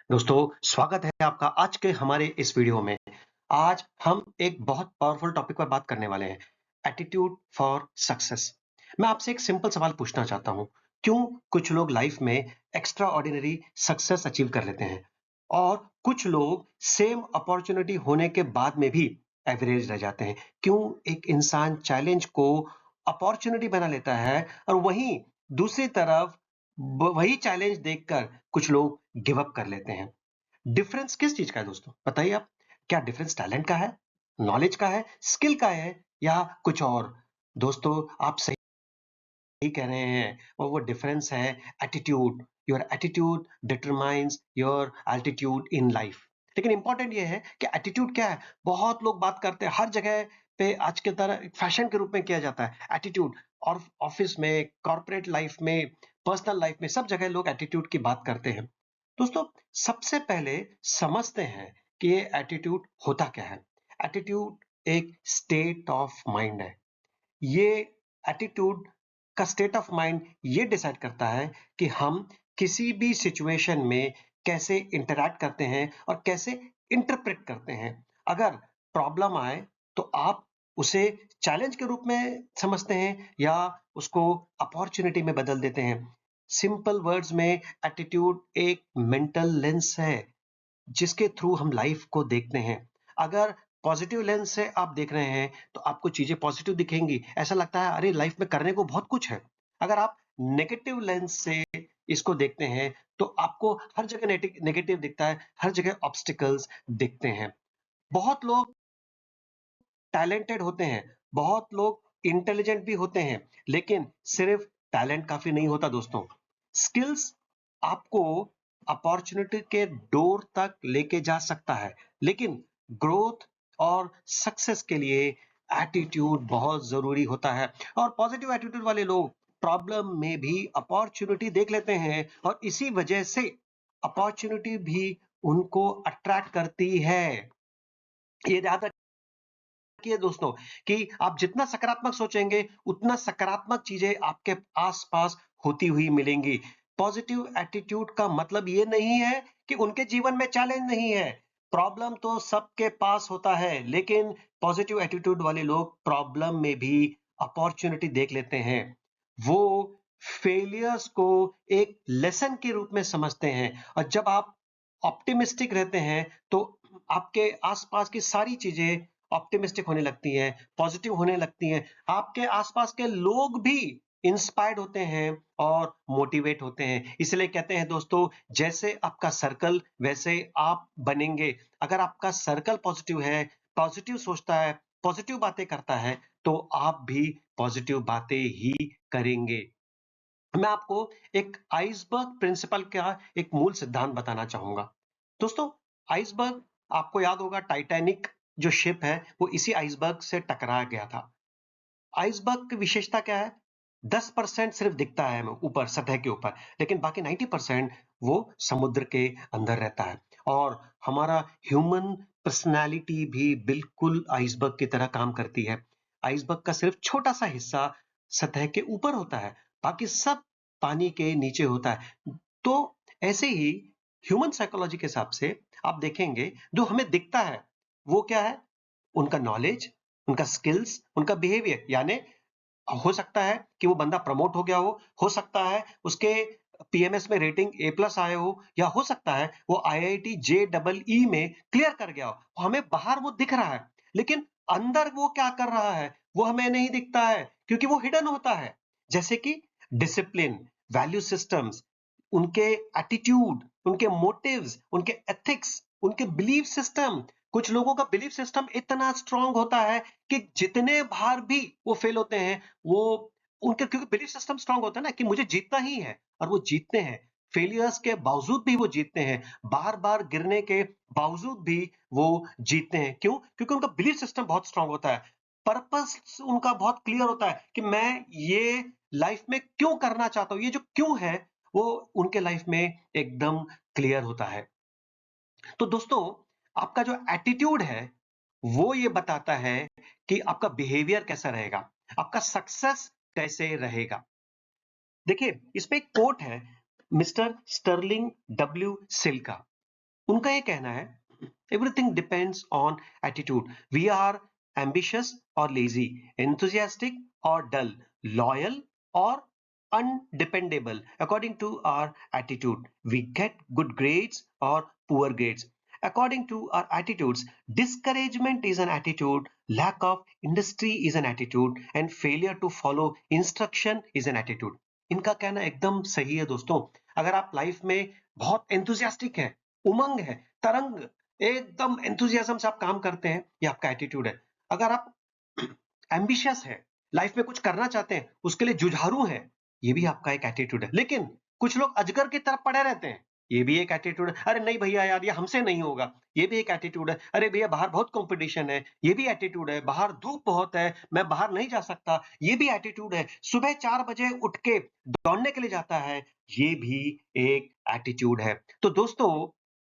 दोस्तों, स्वागत है आपका आज के हमारे इस वीडियो में। आज हम एक बहुत पावरफुल टॉपिक पर बात करने वाले हैं, एटीट्यूड फॉर सक्सेस। मैं आपसे एक सिंपल सवाल पूछना चाहता हूँ, क्यों कुछ लोग लाइफ में एक्स्ट्रा ऑर्डिनरी सक्सेस अचीव कर लेते हैं और कुछ लोग सेम अपॉर्चुनिटी होने के बाद में भी एवरेज रह जाते हैं? क्यों एक इंसान चैलेंज को अपॉर्चुनिटी बना लेता है और वहीं दूसरी तरफ वही चैलेंज देखकर कुछ लोग गिव अप कर लेते हैं? डिफरेंस किस चीज का है दोस्तों? बताइए आप। क्या डिफरेंस टैलेंट का है, नॉलेज का है, स्किल का है या कुछ और? दोस्तों, आप सही कह रहे हैं और वो डिफरेंस है attitude. Your attitude determines your altitude in life. लेकिन इंपॉर्टेंट ये है कि एटीट्यूड क्या है। बहुत लोग बात करते हैं, हर जगह पे आज के तरह फैशन के रूप में किया जाता है एटीट्यूड। और ऑफिस में, कॉर्पोरेट लाइफ में, पर्सनल लाइफ में, सब जगह लोग एटीट्यूड की बात करते हैं। दोस्तों, सबसे पहले समझते हैं कि ये एटीट्यूड होता क्या है। एटीट्यूड एक स्टेट ऑफ माइंड है। ये एटीट्यूड का स्टेट ऑफ माइंड ये डिसाइड करता है कि हम किसी भी सिचुएशन में कैसे इंटरैक्ट करते हैं और कैसे इंटरप्रेट करते हैं। अगर प्रॉब्लम आए तो आप उसे चैलेंज के रूप में समझते हैं या उसको अपॉर्चुनिटी में बदल देते हैं। सिंपल वर्ड्स में एटीट्यूड एक मेंटल लेंस है जिसके थ्रू हम लाइफ को देखते हैं। अगर पॉजिटिव लेंस से आप देख रहे हैं तो आपको चीजें पॉजिटिव दिखेंगी, ऐसा लगता है अरे लाइफ में करने को बहुत कुछ है। अगर आप नेगेटिव लेंस से इसको देखते हैं तो आपको हर जगह नेगेटिव दिखता है, हर जगह ऑब्स्टिकल्स दिखते हैं। बहुत लोग टैलेंटेड होते हैं, बहुत लोग इंटेलिजेंट भी होते हैं, लेकिन सिर्फ टैलेंट काफी नहीं होता दोस्तों। स्किल्स आपको अपॉर्चुनिटी के डोर तक लेके जा सकता है, लेकिन ग्रोथ और सक्सेस के लिए एटीट्यूड बहुत जरूरी होता है। और पॉजिटिव एटीट्यूड वाले लोग प्रॉब्लम में भी अपॉर्चुनिटी देख लेते हैं और इसी वजह से अपॉर्चुनिटी भी उनको अट्रैक्ट करती है। ये याद रखिए दोस्तों कि आप जितना सकारात्मक सोचेंगे उतना सकारात्मक चीजें आपके आसपास होती हुई मिलेंगी। पॉजिटिव एटीट्यूड का मतलब ये नहीं है कि उनके जीवन में चैलेंज नहीं है। प्रॉब्लम तो सबके पास होता है, लेकिन पॉजिटिव एटीट्यूड वाले लोग प्रॉब्लम में भी अपॉर्चुनिटी देख लेते हैं। वो फेलियर्स को एक लेसन के रूप में समझते हैं और जब आप ऑप्टिमिस्टिक रहते हैं तो आपके आसपास की सारी चीजें ऑप्टिमिस्टिक होने लगती हैं, पॉजिटिव होने लगती हैं। आपके आसपास के लोग भी इंस्पायर्ड होते हैं और मोटिवेट होते हैं। इसलिए कहते हैं दोस्तों, जैसे आपका सर्कल वैसे आप बनेंगे। अगर आपका सर्कल पॉजिटिव है, पॉजिटिव सोचता है, पॉजिटिव बातें करता है, तो आप भी पॉजिटिव बातें ही करेंगे। मैं आपको एक आइसबर्ग प्रिंसिपल का एक मूल सिद्धांत बताना चाहूंगा। दोस्तों, आइसबर्ग, आपको याद होगा टाइटैनिक जो शिप है वो इसी आइसबर्ग से टकरा गया था। आइसबर्ग की विशेषता क्या है? 10% सिर्फ दिखता है हमें ऊपर सतह के ऊपर, लेकिन बाकी 90% वो समुद्र के अंदर रहता है। और हमारा ह्यूमन पर्सनालिटी भी बिल्कुल आइसबर्ग की तरह काम करती है। आइसबर्ग का सिर्फ छोटा सा हिस्सा सतह के ऊपर होता है, बाकी सब पानी के नीचे होता है। तो ऐसे ही ह्यूमन साइकोलॉजी के हिसाब से आप देखेंगे जो हमें दिखता है वो क्या है? उनका नॉलेज, उनका स्किल्स, उनका बिहेवियर। यानी हो सकता है कि वो बंदा प्रमोट हो सकता है उसके पीएमएस में रेटिंग ए प्लस आए या हो सकता है वो आईआईटी जे डबल ई में क्लियर कर गया हो। हमें बाहर वो दिख रहा है, लेकिन अंदर वो क्या कर रहा है वो हमें नहीं दिखता है, क्योंकि वो हिडन होता है। जैसे कि डिसिप्लिन, वैल्यू सिस्टम्स, उनके एटीट्यूड, उनके मोटिव्स, उनके एथिक्स, उनके बिलीफ सिस्टम। कुछ लोगों का बिलीफ सिस्टम इतना स्ट्रांग होता है कि जितने बार भी वो फेल होते हैं, वो उनके क्योंकि बिलीफ सिस्टम स्ट्रांग होता है ना कि मुझे जीतना ही है, और वो जीतते हैं। फेलियर्स के बावजूद भी वो जीतते हैं, बार-बार गिरने के बावजूद भी वो जीतते हैं। क्यों? क्योंकि उनका बिलीफ सिस्टम बहुत स्ट्रांग होता है। पर्पस उनका बहुत क्लियर होता है कि मैं ये लाइफ में क्यों करना चाहता हूँ। ये जो क्यों है, वो उनके लाइफ में एकदम क्लियर होता है। तो दोस्तों, आपका जो एटीट्यूड है वो ये बताता है कि आपका बिहेवियर कैसा रहेगा, आपका सक्सेस कैसे रहेगा। देखिए, इसमें एक कोट है मिस्टर स्टर्लिंग डब्ल्यू सिल का। उनका ये कहना है everything depends on attitude. We are ambitious or lazy, enthusiastic or dull, loyal or undependable. According to our attitude, we get good grades or poor grades. According to our attitudes, discouragement is an attitude, lack of industry is an attitude, and failure to follow instruction is an attitude. इनका कहना एकदम सही है दोस्तों। अगर आप life में बहुत एंथुसियास्टिक हैं, उमंग है, तरंग, एकदम एंथुसियाज्म से आप काम करते हैं, ये आपका एटीट्यूड है। अगर आप एम्बिशियस है, लाइफ में कुछ करना चाहते हैं, उसके लिए जुझारू हैं, ये भी आपका एक एटीट्यूड है। लेकिन कुछ लोग अजगर की तरफ पड़े रहते हैं, ये भी एक एटीट्यूड है। अरे नहीं भैया यार, ये हमसे नहीं होगा, ये भी एक एटीट्यूड है। अरे भैया बाहर बहुत कंपटीशन है, ये भी एटीट्यूड है। बाहर धूप बहुत है, मैं बाहर नहीं जा सकता, ये भी एटीट्यूड है। सुबह 4 बजे उठ के दौड़ने के लिए जाता है, ये भी एक एटीट्यूड है। तो दोस्तों,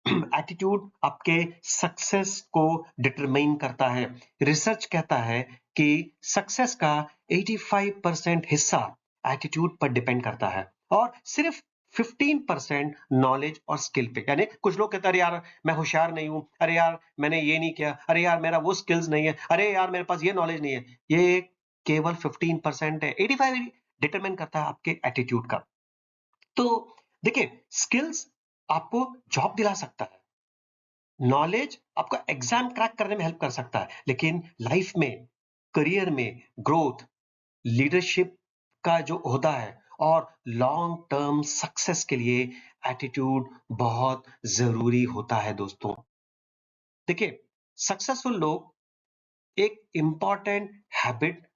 एटीट्यूड आपके सक्सेस को डिटरमाइन करता है। रिसर्च कहता है कि सक्सेस का 85% हिस्सा एटीट्यूड पर डिपेंड करता है और सिर्फ 15% नॉलेज और स्किल पे। यानी कुछ लोग कहते हैं, अरे यार मैं होशियार नहीं हूं, अरे यार मैंने ये नहीं किया, अरे यार मेरा वो स्किल्स नहीं है, अरे यार मेरे पास ये नॉलेज नहीं है। ये केवल 15% है, 85 डिटरमाइन करता है आपके एटीट्यूड का। तो देखिए, स्किल्स आपको जॉब दिला सकता है, नॉलेज आपका एग्जाम क्रैक करने में हेल्प कर सकता है, लेकिन लाइफ में, करियर में ग्रोथ, लीडरशिप का जो ओहदा है और लॉन्ग टर्म सक्सेस के लिए एटीट्यूड बहुत जरूरी होता है दोस्तों। देखिए, सक्सेसफुल लोग एक इंपॉर्टेंट हैबिट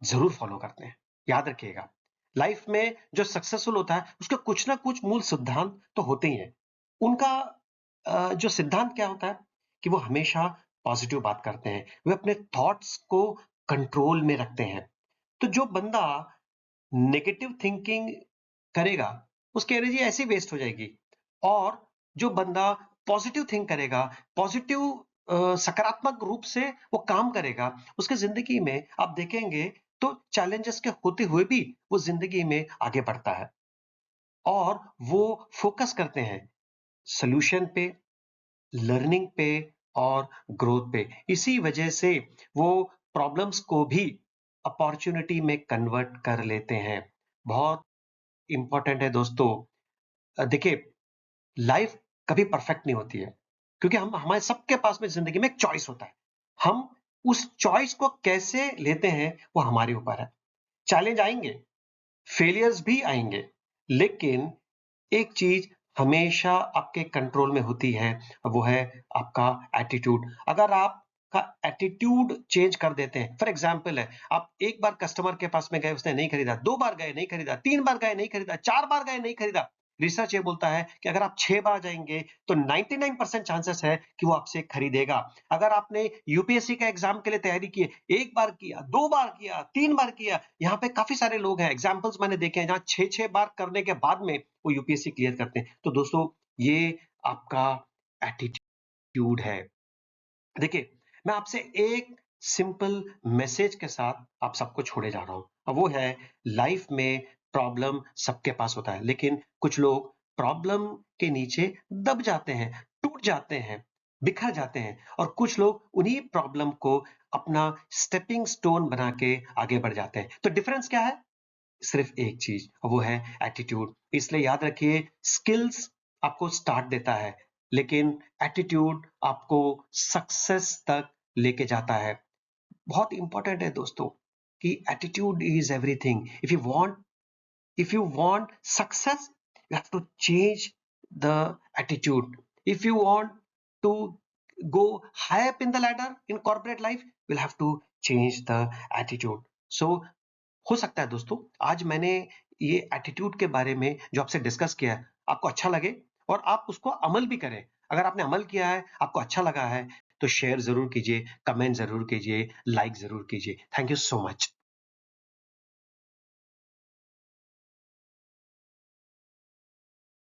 जरूर फॉलो करते हैं। याद रखिएगा, लाइफ में जो सक्सेसफुल होता है उसके कुछ ना कुछ मूल सिद्धांत तो होते ही हैं। उनका जो सिद्धांत क्या होता है कि वो हमेशा पॉजिटिव बात करते हैं, वे अपने थॉट्स को कंट्रोल में रखते हैं। तो जो बंदा नेगेटिव थिंकिंग करेगा, उसकी एनर्जी ऐसे वेस्ट हो जाएगी। और जो बंदा पॉजिटिव थिंक करेगा, पॉजिटिव सकारात्मक रूप से वो काम करेगा, उसके जिंदगी में आप देखेंगे तो चैलेंजेस के होते हुए भी वो जिंदगी में आगे बढ़ता है और वो फोकस करते हैं सोल्यूशन पे, लर्निंग पे और ग्रोथ पे। इसी वजह से वो प्रॉब्लम्स को भी अपॉर्चुनिटी में कन्वर्ट कर लेते हैं। बहुत इंपॉर्टेंट है दोस्तों। देखिए, लाइफ कभी परफेक्ट नहीं होती है, क्योंकि हम हमारे सबके पास में जिंदगी में एक चॉइस होता है। हम उस चॉइस को कैसे लेते हैं वो हमारे ऊपर है। चैलेंज आएंगे, फेलियर्स भी आएंगे, लेकिन एक चीज हमेशा आपके कंट्रोल में होती है, वो है आपका एटीट्यूड। अगर आपका एटीट्यूड चेंज कर देते हैं, फॉर एग्जांपल है, आप एक बार कस्टमर के पास में गए, उसने नहीं खरीदा, 2 बार गए नहीं खरीदा, 3 बार गए नहीं खरीदा, 4 बार गए नहीं खरीदा। रिसर्च ये बोलता है कि अगर आप 6 बार जाएंगे तो 99% चांसेस है कि वो आपसे खरीदेगा। अगर आपने यूपीएससी का एग्जाम के लिए तैयारी की, 1 बार किया, 2 बार किया, 3 बार किया, यहाँ पे काफी सारे लोग हैं, एग्जाम्पल्स मैंने देखे हैं जहां 6-6 बार करने के बाद में वो यूपीएससी क्लियर करते हैं। तो दोस्तों, ये आपका एटीट्यूड है। देखिए, मैं आपसे एक सिंपल मैसेज के साथ आप सबको छोड़े जा रहा हूं, और वो है, लाइफ में प्रॉब्लम सबके पास होता है, लेकिन कुछ लोग प्रॉब्लम के नीचे दब जाते हैं, टूट जाते हैं, बिखर जाते हैं, और कुछ लोग उन्हीं प्रॉब्लम को अपना स्टेपिंग स्टोन बना के आगे बढ़ जाते हैं। तो डिफरेंस क्या है? सिर्फ एक चीज, और वो है एटीट्यूड। इसलिए याद रखिए, स्किल्स आपको स्टार्ट देता है, लेकिन एटीट्यूड आपको सक्सेस तक लेके जाता है। बहुत इंपॉर्टेंट है दोस्तों कि attitude is everything. If you want success, you have to change the attitude. If you want to go high up in the ladder in corporate life, you'll have to change the attitude. So हो सकता है दोस्तों, आज मैंने ये attitude के बारे में जो आपसे डिस्कस किया है, आपको अच्छा लगे और आप उसको अमल भी करें। अगर आपने अमल किया है, आपको अच्छा लगा है, तो शेयर जरूर कीजिए, कमेंट जरूर कीजिए, लाइक जरूर कीजिए। Thank you so much.